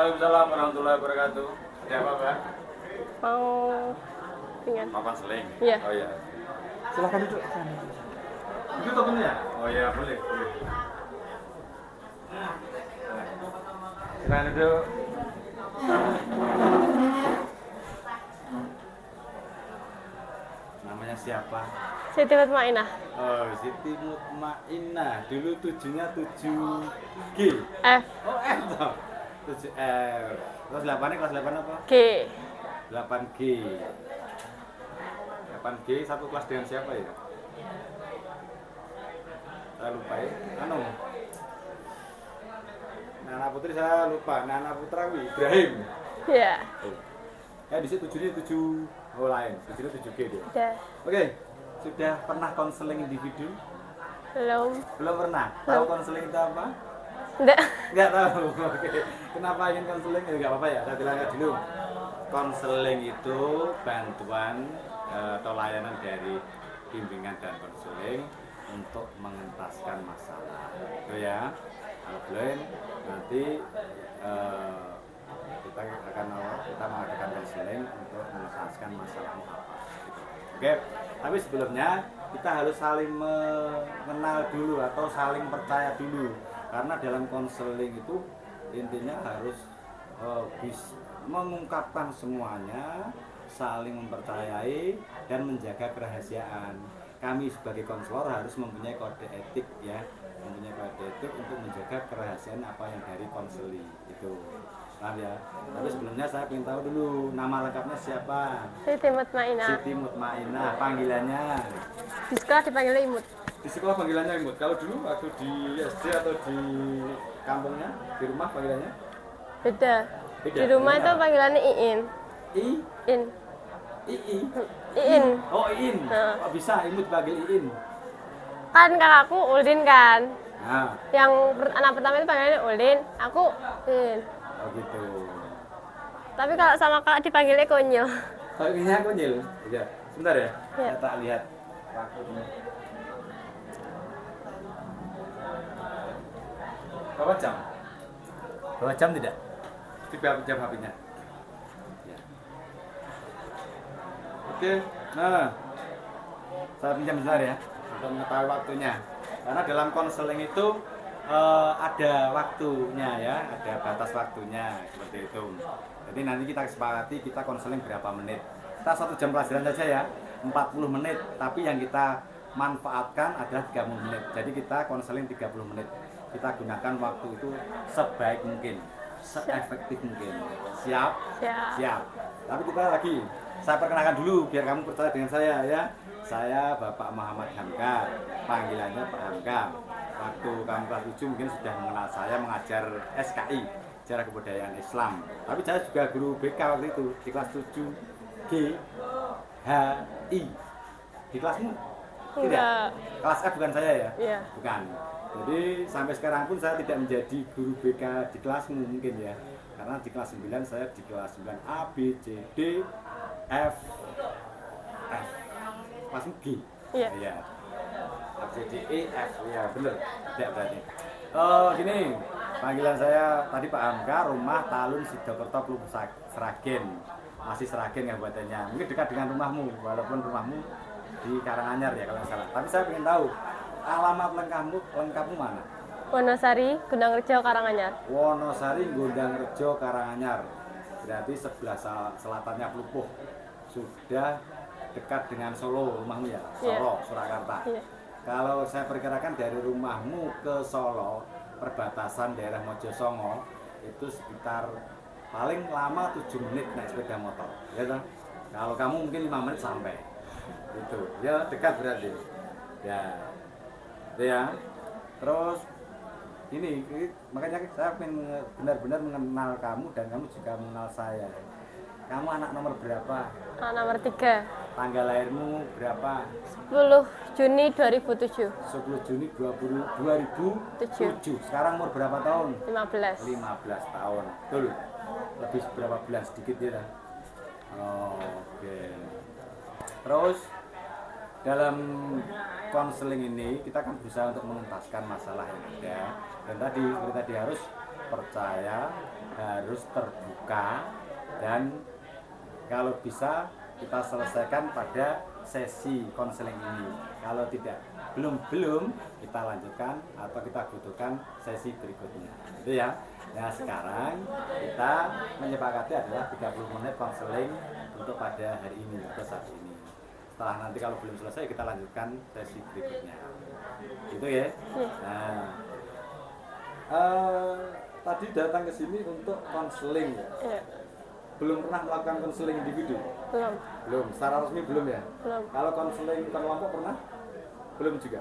Waalaikumsalam warahmatullahi wabarakatuh. Ada apa, Mbak? Mau dengan Mau konseling? Iya. Oh iya. Silahkan duduk. Duduk temennya? Oh iya, boleh. Silakan duduk. Namanya siapa? Siti Mutmainah. Oh, Siti Mutmainah. Dulu 7-nya 7G. F Oh, F toh. 7F. Kelas 8-nya kelas 8 apa? G 8G. 8G satu kelas dengan siapa ya? Saya lupa ya. Nana Putri saya lupa. Nana Putrawi Ibrahim. ya. Ya di situ 7-nya 7 lain. 7-nya 7G dia. Udah. Oke. Sudah pernah konseling individu? Belum. Belum pernah. Tahu konseling itu apa? Enggak. Enggak tahu. Oke. Kenapa ingin konseling? Ya enggak apa-apa ya. Saya bilang dulu. Konseling itu bantuan atau layanan dari bimbingan dan konseling untuk mengentaskan masalah. Itu ya. Kalau belum nanti kita mengadakan konseling untuk mengentaskan masalahmu apa. Gitu. Oke. Tapi sebelumnya kita harus saling mengenal dulu atau saling percaya dulu. Karena dalam konseling itu intinya harus bisa mengungkapkan semuanya, saling mempercayai dan menjaga kerahasiaan. Kami sebagai konselor harus mempunyai kode etik ya, mempunyai kode etik untuk menjaga kerahasiaan apa yang dari konseling itu. Paham ya? Tapi sebelumnya saya ingin tahu dulu nama lengkapnya siapa? Siti Mutmainah. Siti Mutmainah, panggilannya. Di sekolah dipanggil Imut. Di sekolah panggilannya Imut. Kalau dulu waktu di SD atau di kampungnya, di rumah panggilannya? Beda. Beda. Di rumah Beda. itu panggilannya Iin. In. Ii. Iin. Oh, Iin. Nah. Oh, bisa Imut panggil Iin. Kan kakakku Uldin kan. Nah, Yang anak pertama itu panggilannya Uldin, aku Iin. oh gitu. Tapi kalau sama kakak dipanggilnya Konyol. Panggilnya aku Nyil. Ya, sebentar ya. Ya. Saya tak lihat waktunya. Berapa jam? Berapa jam tidak? Tiga jam HP-nya. Ya. Oke, nah saya pinjam sebentar ya untuk mengetahui waktunya. Karena dalam konseling itu ada waktunya ya, ada batas waktunya seperti itu. Jadi nanti kita sepakati kita konseling berapa menit. Kita 1 jam pelajaran saja ya, 40 menit. Tapi yang kita manfaatkan adalah 30 menit. Jadi kita konseling 30 menit. Kita gunakan waktu itu sebaik mungkin, seefektif mungkin. Siap? Siap. Siap. Tapi kita lagi, saya perkenalkan dulu biar kamu percaya dengan saya ya. Saya Bapak Muhammad Hamka, panggilannya Pak Hamka. Waktu kamu kelas 7 mungkin sudah mengenal saya mengajar SKI, Sejarah Kebudayaan Islam. Tapi saya juga guru BK waktu itu di kelas 7 GHI. Di kelasmu? Tidak. Enggak. Kelas F bukan saya ya? Iya. Bukan. Jadi sampai sekarang pun saya tidak menjadi guru BK di kelasmu mungkin ya. Karena di kelas 9 saya di kelas 9 A, B, C, D, F, F. Kelasmu G? Iya. Iya. A, B, C, D, E, F. Ya benar. Tidak berarti. Gini, panggilan saya tadi Pak Hamka, rumah Talun Sidokerto Plumpuk Sragen. Masih Sragen kabupatennya. Mungkin dekat dengan rumahmu, walaupun rumahmu di Karanganyar ya kalau nggak salah. Tapi saya ingin tahu alamat lengkapmu mana? Wonosari, Gunangrejo, Karanganyar. Wonosari, Gondangrejo, Karanganyar. Berarti sebelah selatannya Plupuh. Sudah dekat dengan Solo rumahmu ya? Solo, Surakarta. Iya. Kalau saya perkirakan dari rumahmu ke Solo, perbatasan daerah Mojosongo, itu sekitar paling lama 7 menit naik sepeda motor. Ya toh? Kalau kamu mungkin 5 menit sampai. Itu. Ya dekat berarti. Ya. Itu ya. Terus ini makanya saya ingin benar-benar mengenal kamu dan kamu juga mengenal saya. Kamu anak nomor berapa? Anak nomor 3. Tanggal lahirmu berapa? 10 Juni 2007. 10 Juni 2007. Sekarang umur berapa tahun? 15. 15 tahun. Betul. Lebih berapa belas sedikit ya. Oke. Terus dalam konseling ini kita kan berusaha untuk mengentaskan masalah yang ada. Dan tadi seperti tadi harus percaya, harus terbuka dan kalau bisa kita selesaikan pada sesi konseling ini. Kalau tidak, belum kita lanjutkan atau kita butuhkan sesi berikutnya. Itu ya. Nah sekarang kita menyepakati adalah 30 menit konseling untuk pada hari ini atau saat ini. Setelah nanti kalau belum selesai kita lanjutkan sesi berikutnya. Gitu ya. Nah, tadi datang ke sini untuk konseling ya. Belum pernah melakukan konseling individu? Belum. Secara resmi belum ya? Belum. Kalau konseling kelompok pernah? Belum juga.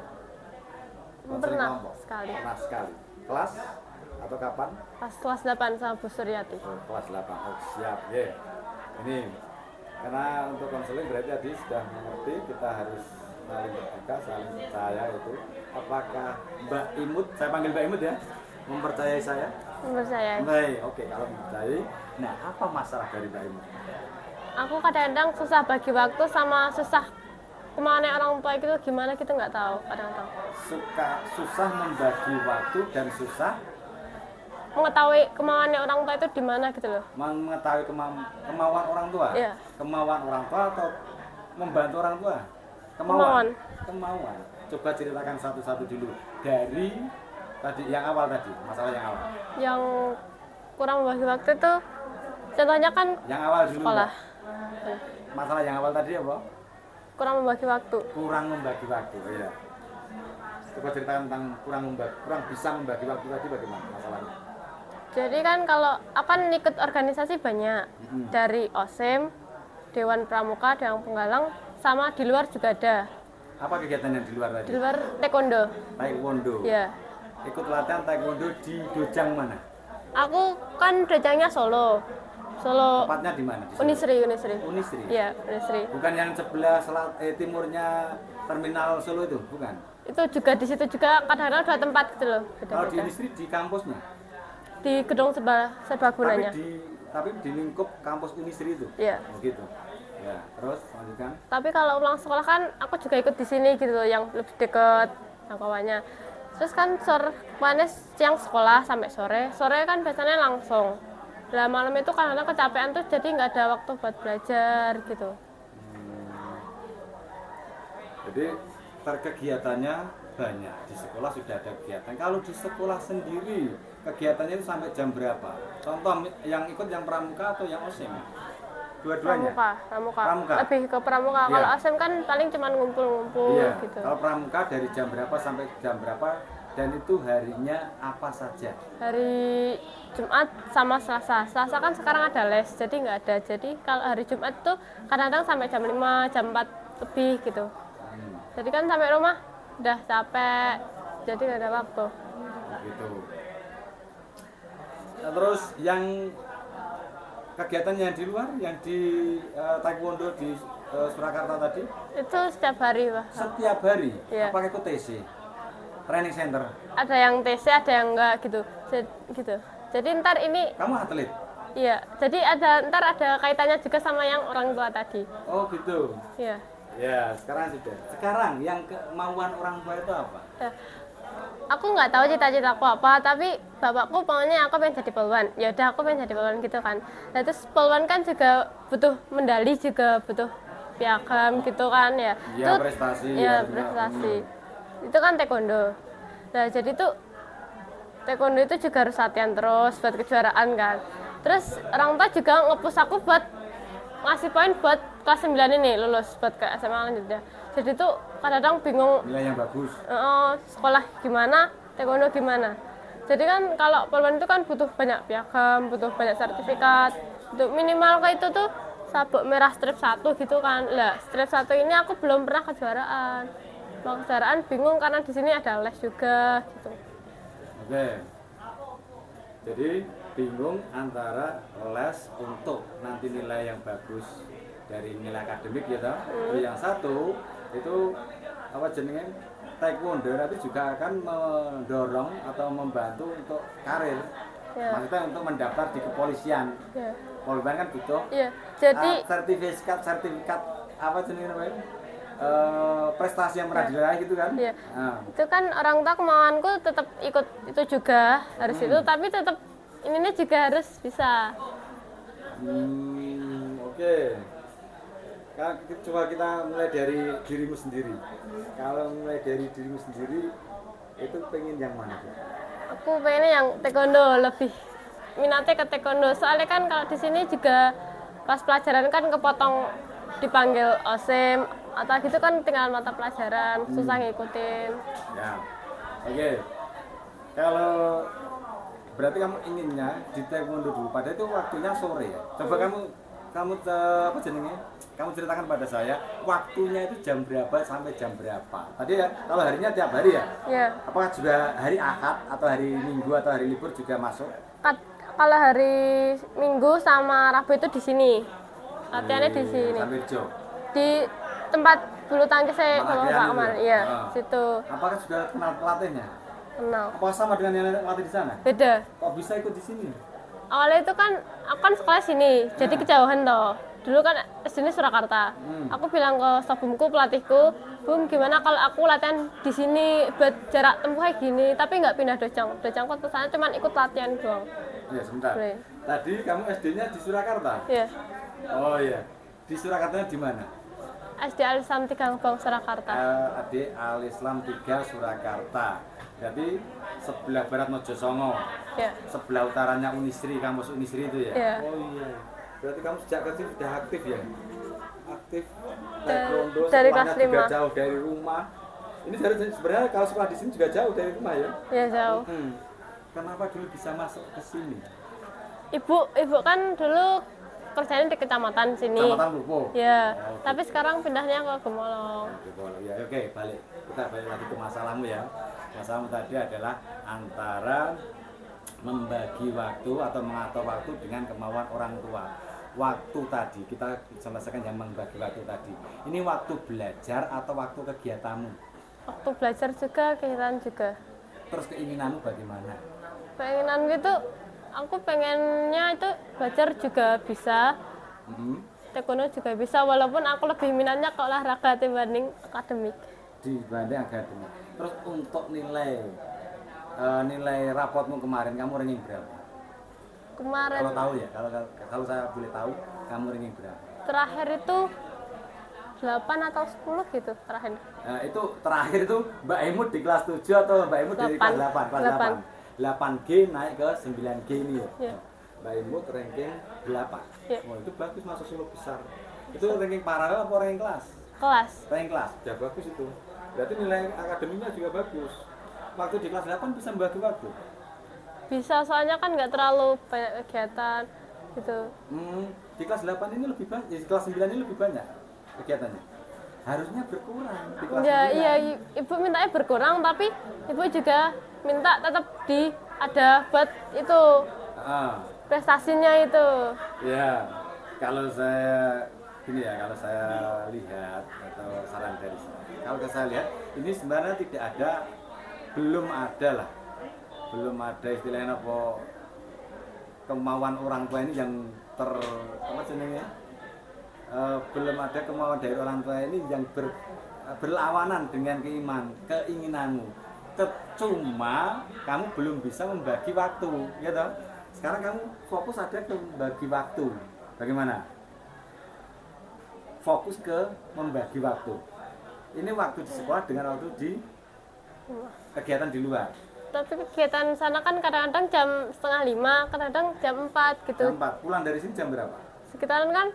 Konseling Pernah kelompok? sekali. Pernah sekali. Kelas atau kapan? Pas kelas 8 sama Bu Suryati. Oh, kelas 8. Oh, siap. Ya. Ini karena untuk konseling berarti tadi sudah mengerti kita harus saling terbuka, saling percaya itu. Apakah Mbak Imut, saya panggil Mbak Imut ya, mempercayai saya? Menurut saya, Baik, oke, kalau mempercayai. Nah, apa masalah dari Mbak Imut? aku kadang-kadang susah bagi waktu sama susah kemana orang tua itu gimana gitu nggak tahu kadang-kadang. Susah membagi waktu dan susah Mengetahui kemauannya orang tua itu di mana gitu loh. mengetahui kemauan orang tua. Iya. Kemauan orang tua atau membantu orang tua? Kemauan. Coba ceritakan satu-satu dulu dari tadi yang awal tadi, masalah yang awal. Yang kurang membagi waktu itu contohnya kan Yang awal dulu. sekolah. Mbak. Masalah yang awal tadi apa? Kurang membagi waktu. Kurang membagi waktu, iya. Coba ceritakan tentang kurang bisa membagi waktu tadi bagaimana masalahnya? Jadi kan kalau aku kan ikut organisasi banyak dari OSIM, Dewan Pramuka, Dewan Penggalang, sama di luar juga ada. Apa kegiatan yang di luar Di tadi? luar taekwondo. Taekwondo. Ya. Ikut latihan taekwondo di Dojang mana? Aku kan dojangnya Solo. Tepatnya di mana? Di Solo? Unisri. Unisri. Iya, Unisri. Bukan yang sebelah timurnya terminal Solo itu, bukan? Itu juga di situ juga kadang-kadang dua tempat gitu loh. Kalau di Beda-beda. Unisri di kampusnya. Di gedung serbagunanya. Tapi di lingkup kampus Unisri itu. Iya. Oh, gitu. Ya, terus lanjutkan. Tapi kalau pulang sekolah kan aku juga ikut di sini gitu loh yang lebih deket jangkauannya. Terus kan siang sekolah sampai sore kan biasanya langsung. Lah malam itu kadang-kadang kecapean tuh jadi nggak ada waktu buat belajar gitu. Jadi kegiatannya banyak. Di sekolah sudah ada kegiatan. Kalau di sekolah sendiri kegiatannya itu sampai jam berapa? Contoh yang ikut yang pramuka atau yang OSIM? Dua-duanya? Pramuka. Lebih ke pramuka. Iya. Kalau ASM kan paling cuma ngumpul-ngumpul Iya. gitu. Kalau pramuka dari jam berapa sampai jam berapa dan itu harinya apa saja? Hari Jumat sama Selasa. Selasa kan sekarang ada les, jadi nggak ada. Jadi kalau hari Jumat tuh kadang-kadang sampai jam 5, jam 4 lebih gitu. Jadi kan sampai rumah udah capek, jadi nggak ada waktu. Gitu. Nah, terus yang kegiatan yang di luar, yang di taekwondo di Surakarta tadi? Itu setiap hari, Pak. Setiap hari? Iya. Apa ikut TC? Training center? Ada yang TC, ada yang enggak gitu. Gitu. Jadi ntar ini, Kamu atlet? iya. Jadi ntar ada kaitannya juga sama yang orang tua tadi. Oh gitu. Iya. Ya, sekarang sudah. Sekarang yang kemauan orang tua itu apa? Ya. Aku nggak tahu cita-citaku apa, tapi bapakku pokoknya aku pengen jadi polwan. Ya udah aku pengen jadi polwan gitu kan. Nah terus polwan kan juga butuh medali, juga butuh piagam gitu kan ya. Iya, prestasi. Ya, juga. prestasi. Itu kan taekwondo. Nah jadi tuh taekwondo itu juga harus latihan terus buat kejuaraan kan. Terus orang tua juga nge-push aku buat ngasih poin buat kelas 9 ini lulus buat ke SMA lanjut ya. Jadi tuh kadang-kadang bingung Nilai yang bagus. sekolah gimana, taekwondo gimana. Jadi kan kalau polwan itu kan butuh banyak piagam, butuh banyak sertifikat. Untuk minimal kayak itu tuh sabuk merah strip 1 gitu kan. Lah, strip 1 ini aku belum pernah kejuaraan. Mau kejuaraan bingung karena di sini ada les juga gitu. Oke. Jadi bingung antara les untuk nanti nilai yang bagus dari nilai akademik ya toh. Yang satu itu apa jenenge taekwondo nanti juga akan mendorong atau membantu untuk karir. Ya. Maksudnya untuk mendaftar di kepolisian. Ya. Polban kan butuh Iya. Jadi sertifikat apa jenenge namanya? Prestasi yang pernah diraih gitu kan. iya. Nah, Itu kan orang tua kemauanku tetap ikut itu juga harus itu, tapi tetap ininya juga harus bisa. Oke. Coba kita mulai dari dirimu sendiri. Kalau mulai dari dirimu sendiri, itu pengen yang mana? Aku pengennya yang taekwondo, lebih minatnya ke taekwondo. Soalnya kan kalau di sini juga pas pelajaran kan kepotong dipanggil OSIM atau gitu kan tinggal mata pelajaran, susah ngikutin. Ya. Oke. Kalau berarti kamu inginnya di taekwondo dulu, padahal itu waktunya sore ya. Coba kamu apa jenenge? Kamu ceritakan pada saya waktunya itu jam berapa sampai jam berapa. Tadi ya, kalau harinya tiap hari ya? Ya. Apakah juga hari Ahad atau hari Minggu atau hari libur juga masuk? Kalau hari Minggu sama Rabu itu di sini. Latihannya di sini. Sambil Jo. Di tempat bulu tangkis saya sama Bapak kemarin. Iya, situ. Apakah sudah kenal pelatihnya? Kenal. Apakah sama dengan yang latih di sana? Beda. Kok bisa ikut di sini? Awalnya itu kan aku kan sekolah sini, jadi kejauhan toh. Dulu kan sini Surakarta. Aku bilang ke sobumku, pelatihku, "Bum, gimana kalau aku latihan di sini buat jarak tempuh kayak gini, tapi nggak pindah dojang. Dojangku ke sana cuma ikut latihan doang." Iya, sebentar. Boleh. Tadi kamu SD-nya di Surakarta? Iya. Oh iya. Di Surakarta di mana? SD Al-Islam Tigangbang Surakarta. SD Al-Islam 3 Surakarta. Jadi sebelah barat Mojosongo. Iya. Sebelah utaranya Unisri, kampus Unisri itu ya? Iya. Oh iya. Berarti kamu sejak kecil sudah aktif ya? Aktif taekwondo, dari kelas sekolahnya juga 5. jauh dari rumah. Ini sebenarnya kalau sekolah di sini juga jauh dari rumah ya? Iya, jauh. Kenapa dulu bisa masuk ke sini? Ibu kan dulu kerjanya di kecamatan sini. Kecamatan Lupo? Ya, Oh, tapi sekarang pindahnya ke Gemolong. Ya, oke, balik. Kita balik lagi ke masalahmu ya. Masalahmu tadi adalah antara membagi waktu atau mengatur waktu dengan kemauan orang tua. Waktu tadi, kita selesaikan yang membagi waktu tadi. Ini waktu belajar atau waktu kegiatanmu? Waktu belajar juga, kegiatan juga. Terus keinginanmu bagaimana? Keinginan gitu, aku pengennya itu belajar juga bisa, taekwondo juga bisa, walaupun aku lebih minatnya ke olahraga dibanding akademik. Dibanding akademik. Terus untuk nilai rapotmu kemarin kamu ranking berapa? Kemarin Kalau tahu ya, kalau saya boleh tahu, kamu ranking berapa? terakhir itu 8 atau 10 gitu terakhir. Nah, itu terakhir itu Mbak Emut di kelas 7 atau Mbak Emut dari kelas 8? Kelas 8. 8G naik ke 9G ini ya. Iya. Mbak Emut ranking 8. Iya. Oh, itu bagus, masuk 10 besar. Itu ranking paralel apa ranking kelas? Kelas. Ranking kelas, ya bagus itu. Berarti nilai akademiknya juga bagus. Waktu di kelas 8 bisa membagi waktu? Bisa, soalnya kan nggak terlalu banyak kegiatan gitu. Di kelas 8 ini lebih banyak, di kelas 9 ini lebih banyak kegiatannya. Harusnya berkurang di kelas Ya, 9. iya, ibu mintanya berkurang, tapi ibu juga minta tetap ada buat itu prestasinya itu. Ya, kalau saya kalau saya lihat atau saran dari saya, kalau saya lihat ini sebenarnya belum ada istilahnya apa kemauan orang tua ini yang belum ada kemauan dari orang tua ini yang berlawanan dengan keinginanmu. Cuma kamu belum bisa membagi waktu, ya toh? Sekarang kamu fokus ada ke membagi waktu. Bagaimana? Fokus ke membagi waktu. Ini waktu di sekolah dengan waktu di kegiatan di luar. Tapi kegiatan sana kan kadang-kadang jam 4:30, kadang-kadang jam 4 gitu. Jam 4. Pulang dari sini jam berapa? Sekitaran kan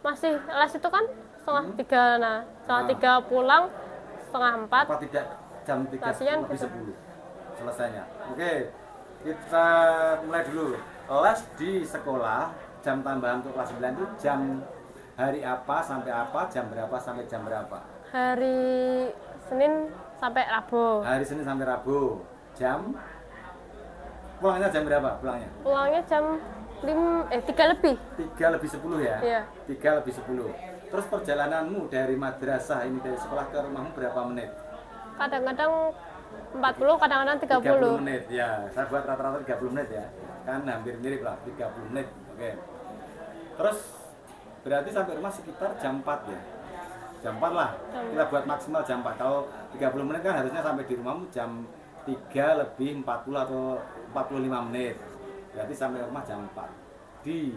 masih les itu kan 2:30. Nah, 2:30 pulang 3:30. Apa tidak jam 3 Latihan lebih gitu. 10 selesainya? Oke, kita mulai dulu. Les di sekolah, jam tambahan untuk kelas 9 itu jam hari apa sampai apa, jam berapa sampai jam berapa? Hari Senin sampai Rabu. Hari Senin sampai Rabu. Pulangnya jam berapa pulangnya? Pulangnya jam 3 lebih. 3 lebih 10 ya? Iya. 3 lebih 10. Terus perjalananmu dari madrasah ini, dari sekolah ke rumahmu berapa menit? Kadang-kadang 40, kadang-kadang 30 30. menit ya. Saya buat rata-rata 30 menit ya. Kan hampir mirip lah, 30 menit. Oke. Terus berarti sampai rumah sekitar jam 4 ya? Jam 4 lah. Kita buat maksimal jam 4. Kalau 30 menit kan harusnya sampai di rumahmu jam 3 lebih 40 atau 45 menit. berarti sampai rumah jam 4. Di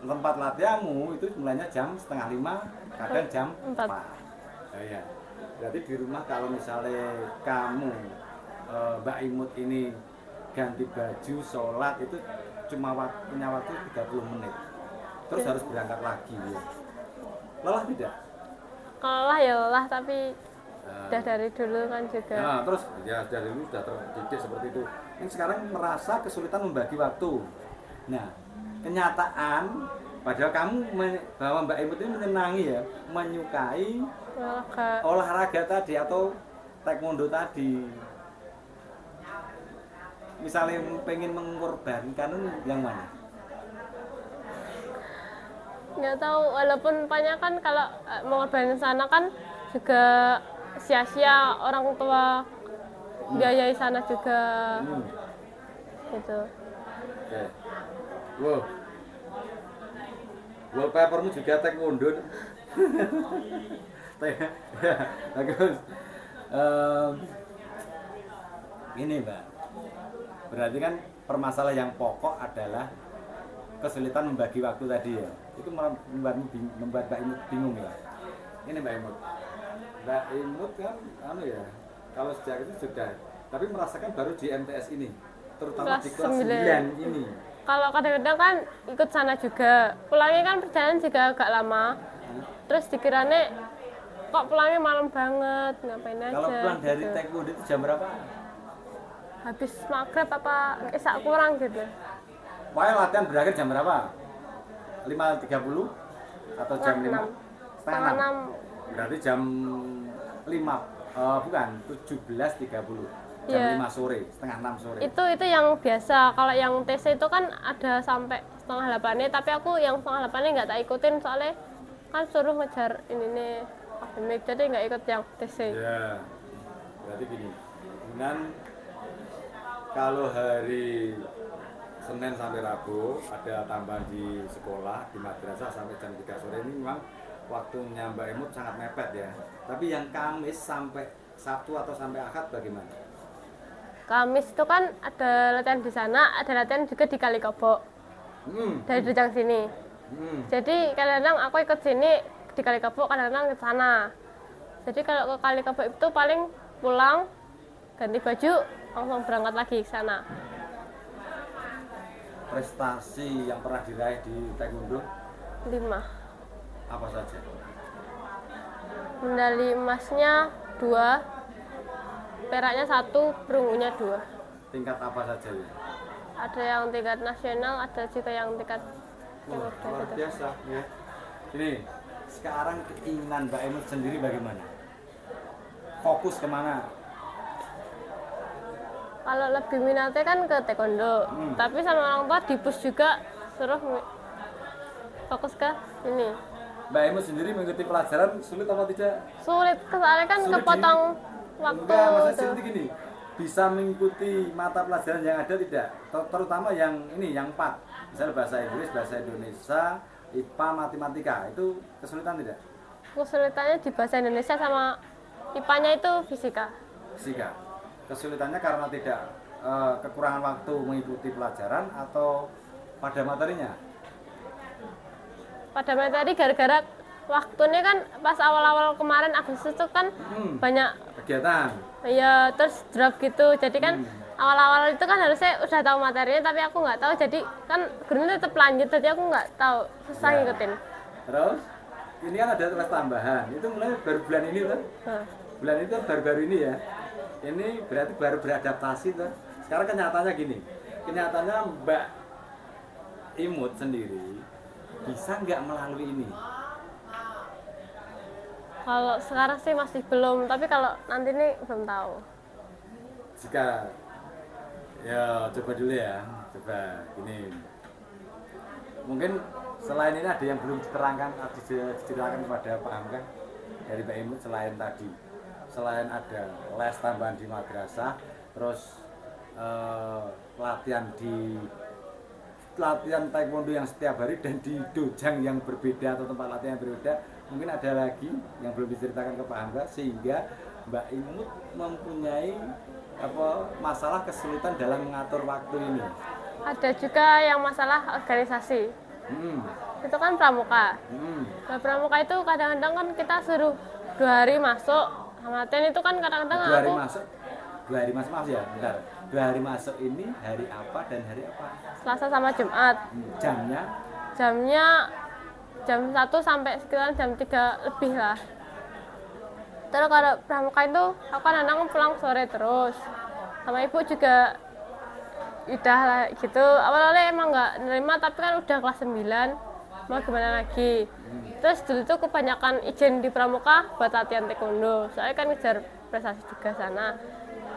tempat latihanmu itu mulainya jam setengah 5, kadang jam 4. 4. Nah, ya. Berarti di rumah kalau misalnya kamu Mbak Imut ini ganti baju, sholat itu cuma punya waktu 30 menit. Terus harus berangkat lagi ya. Lelah tidak? Kalau lelah ya lelah, tapi udah dari dulu kan juga. Nah, terus ya dari dulu sudah terdidik seperti itu. Yang sekarang merasa kesulitan membagi waktu. Nah, kenyataan padahal kamu bahwa Mbak Imut ini menyenangi ya, menyukai olahraga tadi atau taekwondo tadi. Misalnya pengen mengorbankan yang mana? Nggak tahu, walaupun banyak kan kalau mengorbankan sana kan juga sia-sia, orang tua biayai sana juga gitu. Oke. Wow. Wallpapermu juga taekwondo. Bagus. Ini Mbak, berarti kan permasalahan yang pokok adalah kesulitan membagi waktu tadi ya. Itu membuat Mbak Imut bingung ya. Ini Mbak Imut kan ya, kalau sejak itu sudah, tapi merasakan baru di MTS ini, terutama di kelas 9 ini. Kalau kadang-kadang kan ikut sana juga, pulangnya kan perjalanan juga agak lama. Terus dikiranya kok pulangnya malam banget, ngapain aja. Kalau pulang dari gitu. taekwondo itu jam berapa? Habis maghrib apa isak kurang gitu. Pokoknya latihan berakhir jam berapa? 5.30 atau jam 5? Setengah 6. Berarti jam 5, bukan, 17.30. Jam 5 sore, setengah 6 sore. Itu yang biasa. Kalau yang TC itu kan ada sampai setengah 8-nya, tapi aku yang setengah 8-nya nggak tak ikutin soalnya kan suruh ngejar ini nih akademik, jadi nggak ikut yang TC. Ya, berarti gini. Kemudian kalau hari Senin sampai Rabu ada tambahan di sekolah, di madrasah sampai jam 3 sore, ini memang waktunya Mbak Imut sangat mepet ya. Tapi yang Kamis sampai Sabtu atau sampai Ahad bagaimana? Kamis itu kan ada latihan di sana, ada latihan juga di Kali Kabo. Dari Dujang sini. Jadi kadang-kadang aku ikut sini di Kali Kabo, kadang-kadang ke sana. Jadi kalau ke Kali Kabo itu paling pulang, ganti baju, langsung berangkat lagi ke sana. Prestasi yang pernah diraih di taekwondo 5. apa saja? Medali emasnya 2, peraknya 1, perunggunya 2. Tingkat apa saja ya? Ada yang tingkat nasional, ada juga yang tingkat Wah, luar biasa ya. Ini sekarang keinginan Mbak Imut sendiri bagaimana? Fokus kemana? Kalau lebih minatnya kan ke taekwondo, tapi sama orang tua di-push juga suruh fokus ke ini. Mbak Imut sendiri mengikuti pelajaran sulit apa tidak? Sulit, soalnya kan Sulit kepotong waktu. Enggak, maksudnya tuh. seperti gini. Bisa mengikuti mata pelajaran yang ada tidak? Terutama yang ini, yang 4. Misalnya bahasa Inggris, bahasa Indonesia, IPA, matematika. Itu kesulitan tidak? Kesulitannya di bahasa Indonesia sama IPA-nya itu fisika. Fisika. Kesulitannya karena tidak kekurangan waktu mengikuti pelajaran atau pada materinya? Pada materi gara-gara waktunya kan pas awal-awal kemarin Agustus itu kan banyak Kegiatan. ya, terus drop gitu. Jadi kan awal-awal itu kan harusnya udah tahu materinya, tapi aku nggak tahu. Jadi kan gurunya tetap lanjut, jadi aku nggak tahu, susah Ya. ngikutin. Terus ini kan ada kelas tambahan. Itu mulai baru bulan ini kan? Nah, Bulan itu baru-baru ini ya. Ini berarti baru beradaptasi tuh. Sekarang kenyataannya gini. Kenyataannya Mbak Imut sendiri bisa nggak melalui ini? kalau sekarang sih masih belum, tapi kalau nanti ini belum tahu. Jika ya coba dulu ya, coba ini. Mungkin selain ini ada yang belum diterangkan, diceritakan kepada Pak Hamka dari Mbak Imut selain tadi. Selain ada les tambahan di madrasah, terus latihan taekwondo yang setiap hari dan di dojang yang berbeda atau tempat latihan yang berbeda, mungkin ada lagi yang belum diceritakan ke Pak Hamka sehingga Mbak Imut mempunyai apa masalah kesulitan dalam mengatur waktu ini? Ada juga yang masalah organisasi. Hmm. Itu kan pramuka. Hmm. Nah, pramuka itu kadang-kadang kan kita suruh 2 hari masuk. Sama latihan itu kan kadang-kadang 2 hari aku masuk. 2 hari masuk, maaf ya, bentar. 2 hari masuk ini hari apa dan hari apa? Selasa sama Jumat. Jamnya? Jamnya jam 1 sampai sekitar jam 3 lebih lah. Terus kalau pramuka itu aku kadang-kadang pulang sore terus. Sama ibu juga udah lah gitu. Awalnya emang nggak nerima tapi kan udah kelas 9. Mau gimana lagi. Terus dulu tuh kebanyakan izin di pramuka buat latihan taekwondo. Soalnya kan ngejar prestasi juga sana.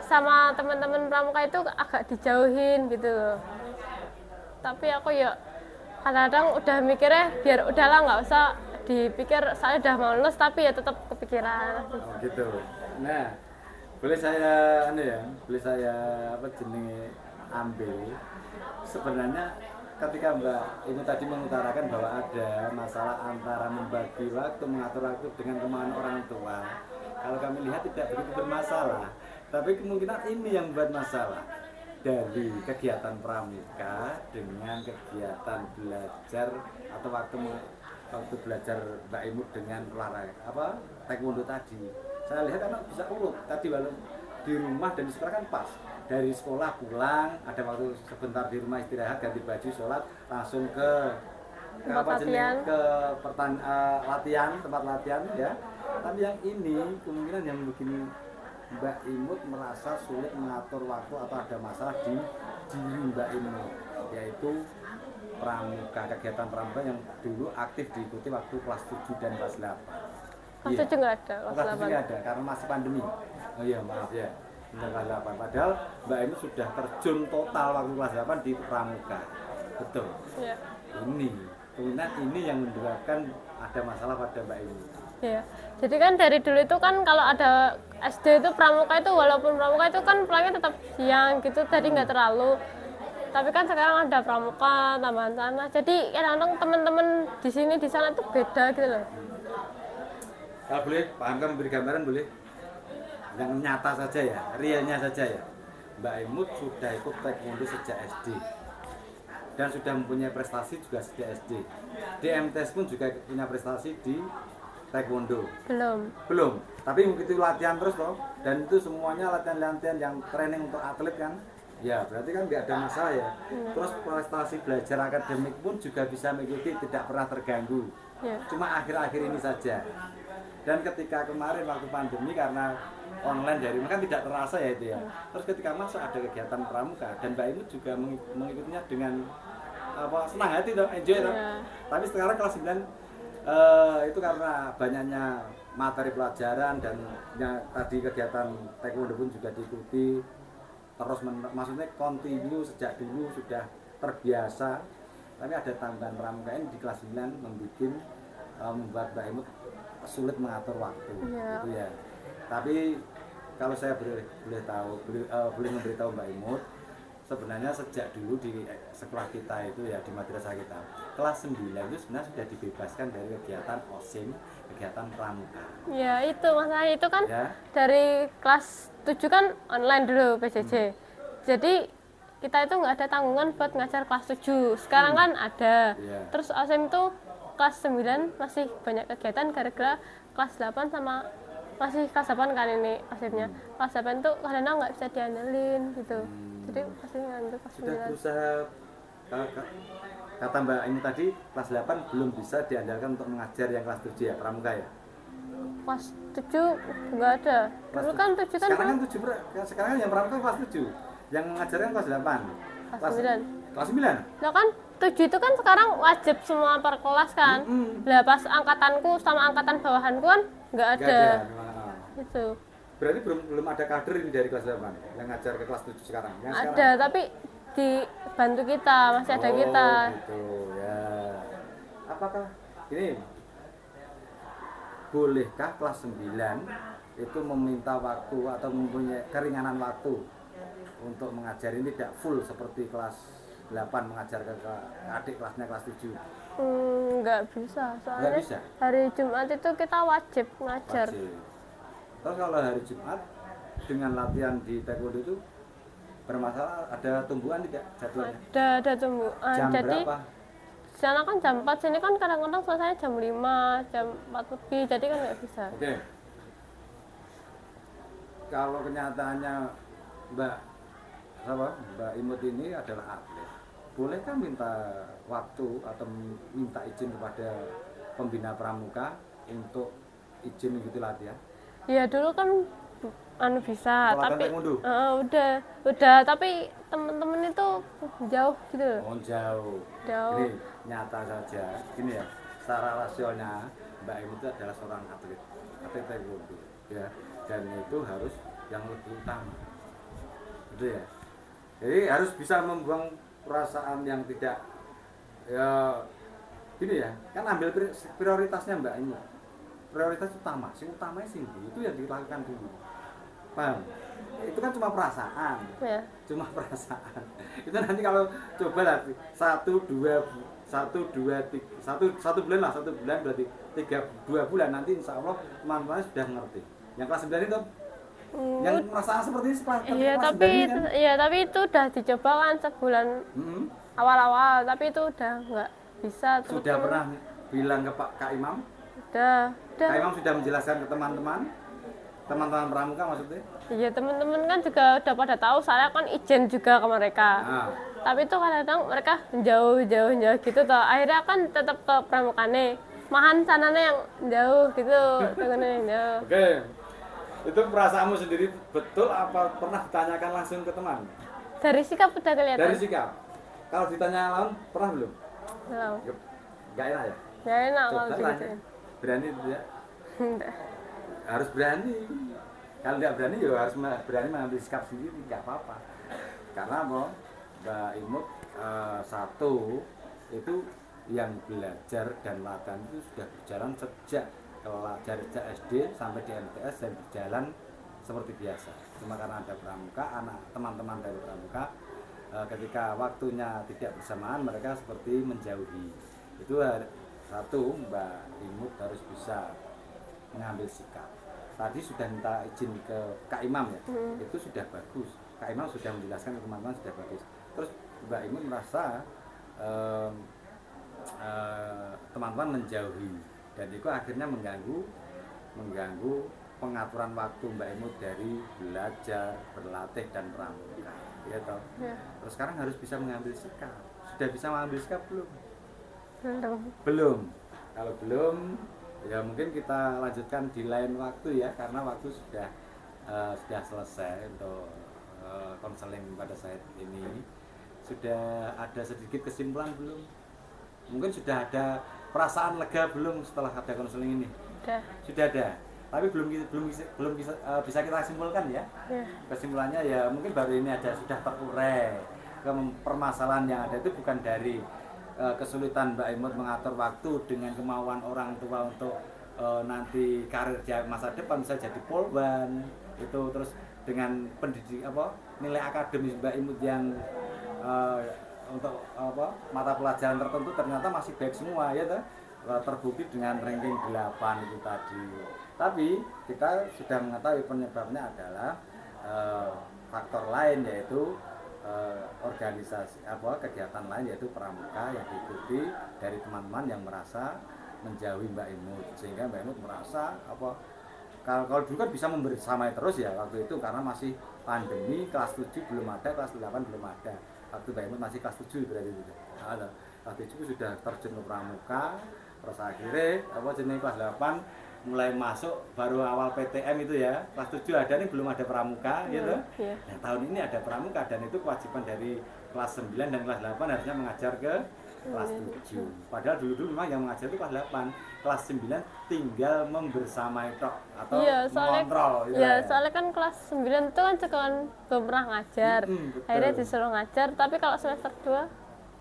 Sama teman-teman pramuka itu agak dijauhin gitu loh. Tapi aku ya kadang-kadang udah mikirnya biar udahlah nggak usah dipikir, saya udah mau lulus tapi ya tetap kepikiran. Oh gitu. Nah, boleh saya boleh saya apa jenenge ambil. Sebenarnya ketika Mbak ini tadi mengutarakan bahwa ada masalah antara membagi waktu, mengatur waktu dengan kemauan orang tua. Kalau kami lihat tidak begitu bermasalah, tapi kemungkinan ini yang membuat masalah dari kegiatan pramuka dengan kegiatan belajar atau waktu belajar Mbak Imut dengan olahraga apa taekwondo tadi. Saya lihat anak bisa urut tadi walau di rumah dan di sekolah kan pas. Dari sekolah pulang, ada waktu sebentar di rumah istirahat, ganti baju, sholat, langsung ke Tempat latihan. latihan, tempat latihan ya. Tapi yang ini kemungkinan yang bikin Mbak Imut merasa sulit mengatur waktu atau ada masalah di diri Mbak Imut, yaitu pramuka, kegiatan pramuka yang dulu aktif diikuti waktu kelas 7 dan kelas 8. Kelas 7 nggak ada, kelas Kelas 7 nggak 8. ada karena masih pandemi. Oh iya maaf ya. Kelas 8. Padahal Mbak Imut sudah terjun total waktu kelas 8 di pramuka. Betul. Iya. Kemudian ini yang menyebabkan ada masalah pada Mbak Imut. Iya. Jadi kan dari dulu itu kan kalau ada SD itu pramuka itu walaupun pramuka itu kan pulangnya tetap siang gitu, tadi nggak terlalu. Tapi kan sekarang ada pramuka tambahan sana. Jadi kadang-kadang teman-teman di sini di sana itu beda gitu loh. Kalau boleh, Pak Hamka memberi gambaran boleh? Yang nyata saja ya, realnya saja ya. Mbak Imut sudah ikut taekwondo sejak SD dan sudah mempunyai prestasi juga sejak SD. Di MTS pun juga punya prestasi di taekwondo. Belum. Tapi begitu latihan terus loh, dan itu semuanya latihan-latihan yang training untuk atlet kan. Ya, berarti kan nggak ada masalah ya. Terus prestasi belajar akademik pun juga bisa mengikuti, tidak pernah terganggu. Ya. Cuma akhir-akhir ini saja. Dan ketika kemarin waktu pandemi karena online dari rumah kan tidak terasa ya itu ya. Terus ketika masuk ada kegiatan pramuka dan Mbak Imut juga mengikutinya dengan apa senang hati toh, enjoy toh. Ya. Tapi sekarang kelas 9 itu karena banyaknya materi pelajaran dan tadi kegiatan taekwondo pun juga diikuti terus maksudnya kontinu sejak dulu sudah terbiasa. Tapi ada tambahan pramuka ini di kelas 9 membuat Mbak Imut sulit mengatur waktu gitu ya. Tapi kalau saya boleh memberitahu Mbak Imut, sebenarnya sejak dulu di sekolah kita itu ya, di madrasah kita kelas 9 itu sebenarnya sudah dibebaskan dari kegiatan OSIM, kegiatan pramuka. Ya itu masalahnya itu kan ya. Dari kelas 7 kan online dulu PJJ. Jadi kita itu nggak ada tanggungan buat ngajar kelas 7. Sekarang kan ada. Ya. Terus OSIM itu kelas 9 masih banyak kegiatan gara-gara kelas 8 sama masih kelas 8 kan ini OSIM-nya. Kelas 8 tuh kadang-kadang nggak bisa diandelin gitu. Jadi pasti ngantuk kelas 9. Sudah berusaha kata Mbak ini tadi kelas 8 belum bisa diandalkan untuk mengajar yang kelas 7 ya, pramuka ya? Kelas 7 nggak ada. Dulu kan 7 kan sekarang kan 7, sekarang kan yang pramuka kelas 7. Yang mengajarnya kelas 8. Kelas 9. Kelas 9? Nah kan 7 itu kan sekarang wajib semua per kelas kan. Lah pas angkatanku sama angkatan bawahanku kan nggak ada. Itu. Berarti belum ada kader ini dari kelas 8 yang ngajar ke kelas 7 sekarang. Yang ada, sekarang. Tapi dibantu kita, masih ada kita. Gitu ya. Apakah ini bolehkah kelas 9 itu meminta waktu atau mempunyai keringanan waktu untuk mengajar ini tidak full seperti kelas 8 mengajar ke adik kelasnya kelas 7? Nggak bisa, soalnya nggak bisa? Hari Jumat itu kita wajib ngajar. Terus kalau hari Jumat dengan latihan di taekwondo itu bermasalah, ada tumbuhan tidak jadwalnya? Ada tumbuhan. Jam Jadi berapa? di sana kan jam 4, sini kan kadang-kadang selesai jam 5, jam 4 lebih, jadi kan nggak bisa. Oke. Kalau kenyataannya Mbak Mbak Imut ini adalah atlet, bolehkah minta waktu atau minta izin kepada pembina pramuka untuk izin mengikuti latihan? Ya dulu kan bisa, Kalau latihan tapi taekwondo? udah, tapi temen-temen itu jauh gitu loh. Oh jauh. Jauh. Ini nyata saja, gini ya, secara rasionalnya Mbak Imut itu adalah seorang atlet taekwondo, ya, dan itu harus yang lebih utama, gitu ya. Jadi harus bisa membuang perasaan yang tidak, ya, gini ya, kan ambil prioritasnya Mbak Imut. Prioritas utama, sing utamanya singgi itu yang dilakukan dulu. Paham? Itu kan cuma perasaan. Ya. Cuma perasaan. Itu nanti kalau coba lah 1 bulan lah, 1 bulan berarti 2 bulan nanti insya Allah teman-teman sudah ngerti. Yang kelas 9 itu yang perasaan seperti ini setelah Iya, kelas tapi 9 ini kan? tapi itu udah dicoba kan sebulan awal-awal, tapi itu udah nggak bisa. Terus Sudah pernah bilang ke Kak Imam? udah. Kak Imam sudah menjelaskan ke teman-teman pramuka maksudnya? Iya, teman-teman kan juga udah pada tahu, saya kan izin juga ke mereka. Nah, Tapi itu kadang mereka jauh gitu toh. Akhirnya kan tetap ke pramukane. Mahan sananya yang jauh gitu, temennya yang jauh. oke. Itu perasaanmu sendiri betul apa pernah ditanyakan langsung ke teman? Dari sikap udah kelihatan. Dari sikap. Kalau ditanya lawan pernah belum? Belum. Gak enak ya? Ya enak kalau Coba gitu. tanya. Berani tidak? Enggak. Harus berani. Kalau tidak berani ya harus berani mengambil sikap sendiri, nggak apa-apa. Karena apa? Mbak Imut satu itu yang belajar dan latihan itu sudah berjalan sejak SD sampai di MTS dan berjalan seperti biasa. Cuma karena ada pramuka, teman-teman dari pramuka ketika waktunya tidak bersamaan mereka seperti menjauhi. Itu satu, Mbak Imut harus bisa mengambil sikap. Tadi sudah minta izin ke Kak Imam ya, itu sudah bagus. Kak Imam sudah menjelaskan ke teman-teman sudah bagus. Terus Mbak Imut merasa teman-teman menjauhi dan itu akhirnya mengganggu pengaturan waktu Mbak Imut dari belajar, berlatih dan pramuka. Ya toh. Ya. Terus sekarang harus bisa mengambil sikap. Sudah bisa mengambil sikap belum? Belum. Belum. Kalau belum, ya mungkin kita lanjutkan di lain waktu ya, karena waktu sudah selesai untuk konseling pada saat ini. Sudah ada sedikit kesimpulan belum? Mungkin sudah ada perasaan lega belum setelah ada konseling ini? Udah. Sudah ada. Tapi belum bisa kita simpulkan ya. Ya. Kesimpulannya ya mungkin baru ini ada sudah terurai. Permasalahan yang ada itu bukan dari kesulitan Mbak Imut mengatur waktu dengan kemauan orang tua untuk nanti karir dia masa depan bisa jadi polwan itu, terus dengan nilai akademis Mbak Imut yang untuk mata pelajaran tertentu ternyata masih baik semua ya toh, terbukti dengan ranking 8 itu tadi. Tapi kita sudah mengetahui penyebabnya adalah faktor lain, yaitu organisasi kegiatan lain, yaitu pramuka yang diikuti dari teman-teman yang merasa menjauhi Mbak Imut, sehingga Mbak Imut merasa kalau dulu kan bisa membersamai terus ya waktu itu karena masih pandemi, kelas 7 belum ada, kelas 8 belum ada. Waktu Mbak Imut masih kelas 7 berarti itu. Kelas 7 sudah terjun ke pramuka, terus akhirnya jenis kelas 8 mulai masuk baru awal PTM itu ya, kelas 7 ada nih, belum ada pramuka gitu. Iya. Nah, tahun ini ada pramuka dan itu kewajiban dari kelas 9 dan kelas 8 harusnya mengajar ke kelas 7. Padahal dulu memang yang mengajar itu kelas 8. Kelas 9 tinggal membersamai tok atau mengontrol gitu. Iya, soalnya kan kelas 9 itu kan sekolah belum pernah ngajar. Akhirnya disuruh ngajar, tapi kalau semester 2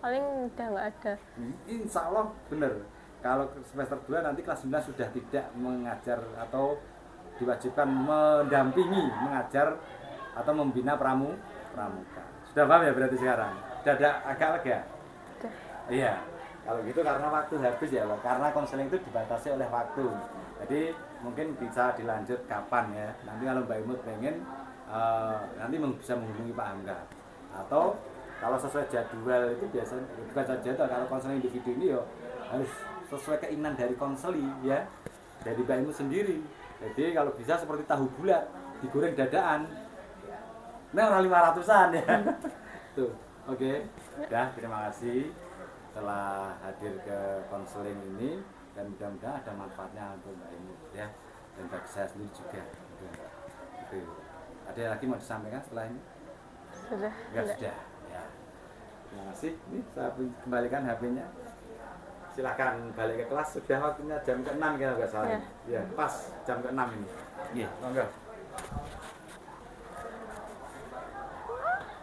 paling udah nggak ada. Insya Allah bener. Kalau semester 2 nanti kelas 9 sudah tidak mengajar atau diwajibkan mendampingi mengajar atau membina pramuka. Sudah paham ya berarti sekarang? Sudah ada agak lega? Udah. Iya. Kalau gitu karena waktu habis ya, Pak. Karena konseling itu dibatasi oleh waktu. Jadi mungkin bisa dilanjut kapan ya. Nanti kalau Mbak Imut pengen nanti bisa menghubungi Pak Hamka. Atau kalau sesuai jadwal itu biasanya bukan saja jadwal, kalau konseling individu ini ya harus sesuai keinginan dari konseli ya, dari Mbak Imut sendiri. Jadi kalau bisa seperti tahu bulat digoreng dadaan. Nah, orang 500-an ya. Tuh, oke. Ya, terima kasih telah hadir ke konseling ini dan mudah-mudahan ada manfaatnya untuk Mbak Imut ya, dan bagi saya sendiri juga. Oke. Ada lagi mau disampaikan setelah ini? Sudah. Ya, sudah. Ya. Terima kasih. Ini saya kembalikan HP-nya. Silakan balik ke kelas, sudah waktunya jam ke-6 kalau nggak salah. Ya. Ya, pas jam ke-6 ini. Iya, monggo.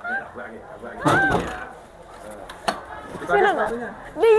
Ya, bagi. Iya. Sini, Pak. Di.